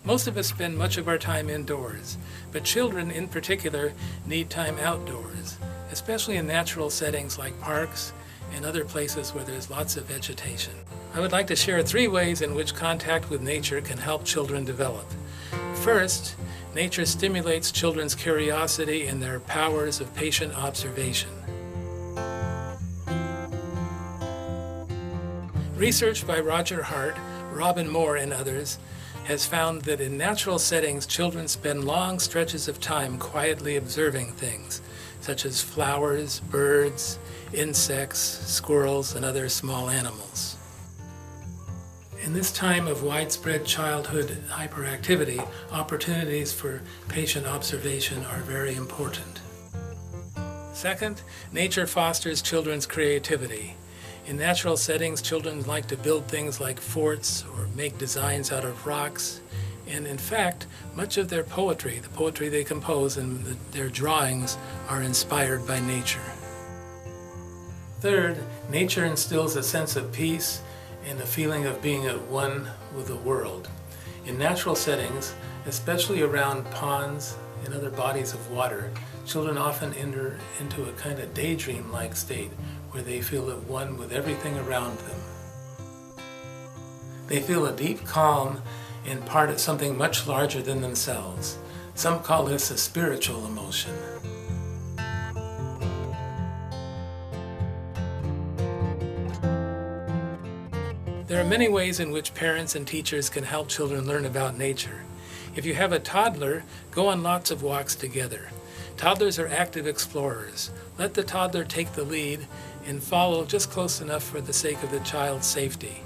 Most of us spend much of our time indoors, but children in particular need time outdoors, especially in natural settings like parks and other places where there's lots of vegetation. I would like to share 3 ways in which contact with nature can help children develop. First, nature stimulates children's curiosity and their powers of patient observation. Research by Roger Hart, Robin Moore, and others has found that in natural settings, children spend long stretches of time quietly observing things, such as flowers, birds, insects, squirrels, and other small animals. In this time of widespread childhood hyperactivity, opportunities for patient observation are very important. Second, nature fosters children's creativity. In natural settings, children like to build things like forts or make designs out of rocks. And in fact, much of their poetry, the poetry they compose and their drawings, are inspired by nature. Third, nature instills a sense of peace and a feeling of being at one with the world. In natural settings, especially around ponds and other bodies of water, children often enter into a kind of daydream-like state where they feel at one with everything around them. They feel a deep calm and part of something much larger than themselves. Some call this a spiritual emotion. There are many ways in which parents and teachers can help children learn about nature. If you have a toddler, go on lots of walks together. Toddlers are active explorers. Let the toddler take the lead and follow just close enough for the sake of the child's safety.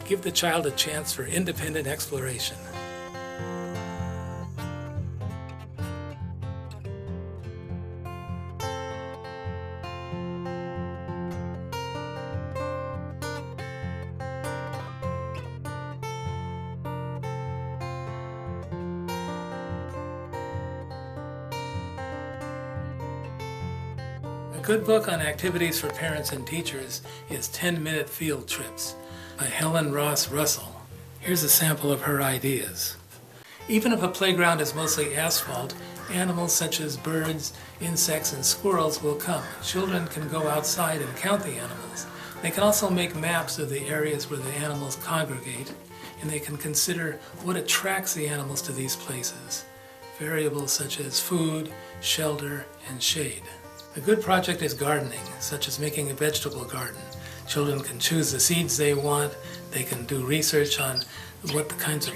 Give the child a chance for independent exploration. A good book on activities for parents and teachers is 10-Minute Field Trips by Helen Ross Russell. Here's a sample of her ideas. Even if a playground is mostly asphalt, animals such as birds, insects, and squirrels will come. Children can go outside and count the animals. They can also make maps of the areas where the animals congregate, and they can consider what attracts the animals to these places. Variables such as food, shelter, and shade. A good project is gardening, such as making a vegetable garden. Children can choose the seeds they want, they can do research on what the kinds of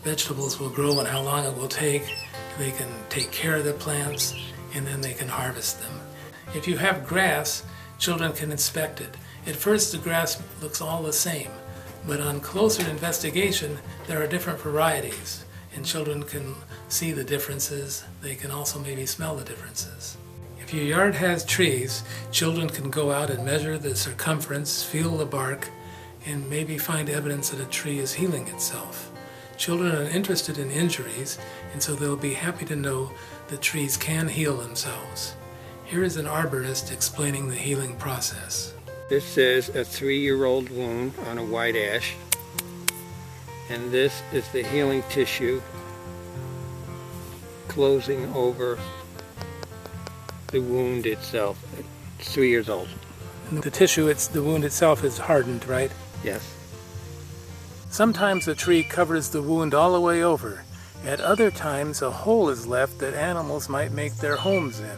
vegetables will grow and how long it will take, they can take care of the plants, and then they can harvest them. If you have grass, children can inspect it. At first the grass looks all the same, but on closer investigation there are different varieties, and children can see the differences. They can also maybe smell the differences. If your yard has trees, children can go out and measure the circumference, feel the bark, and maybe find evidence that a tree is healing itself. Children are interested in injuries, and so they'll be happy to know that trees can heal themselves. Here is an arborist explaining the healing process. This is a 3-year-old wound on a white ash, and this is the healing tissue closing over the wound itself. It's 3 years old. And the tissue, the wound itself is hardened, right? Yes. Sometimes the tree covers the wound all the way over. At other times, a hole is left that animals might make their homes in.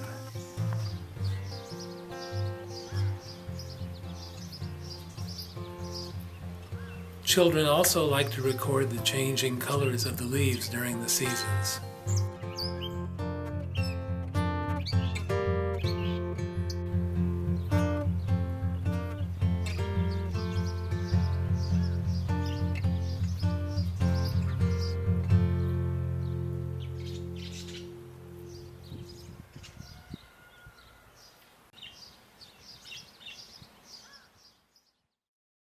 Children also like to record the changing colors of the leaves during the seasons.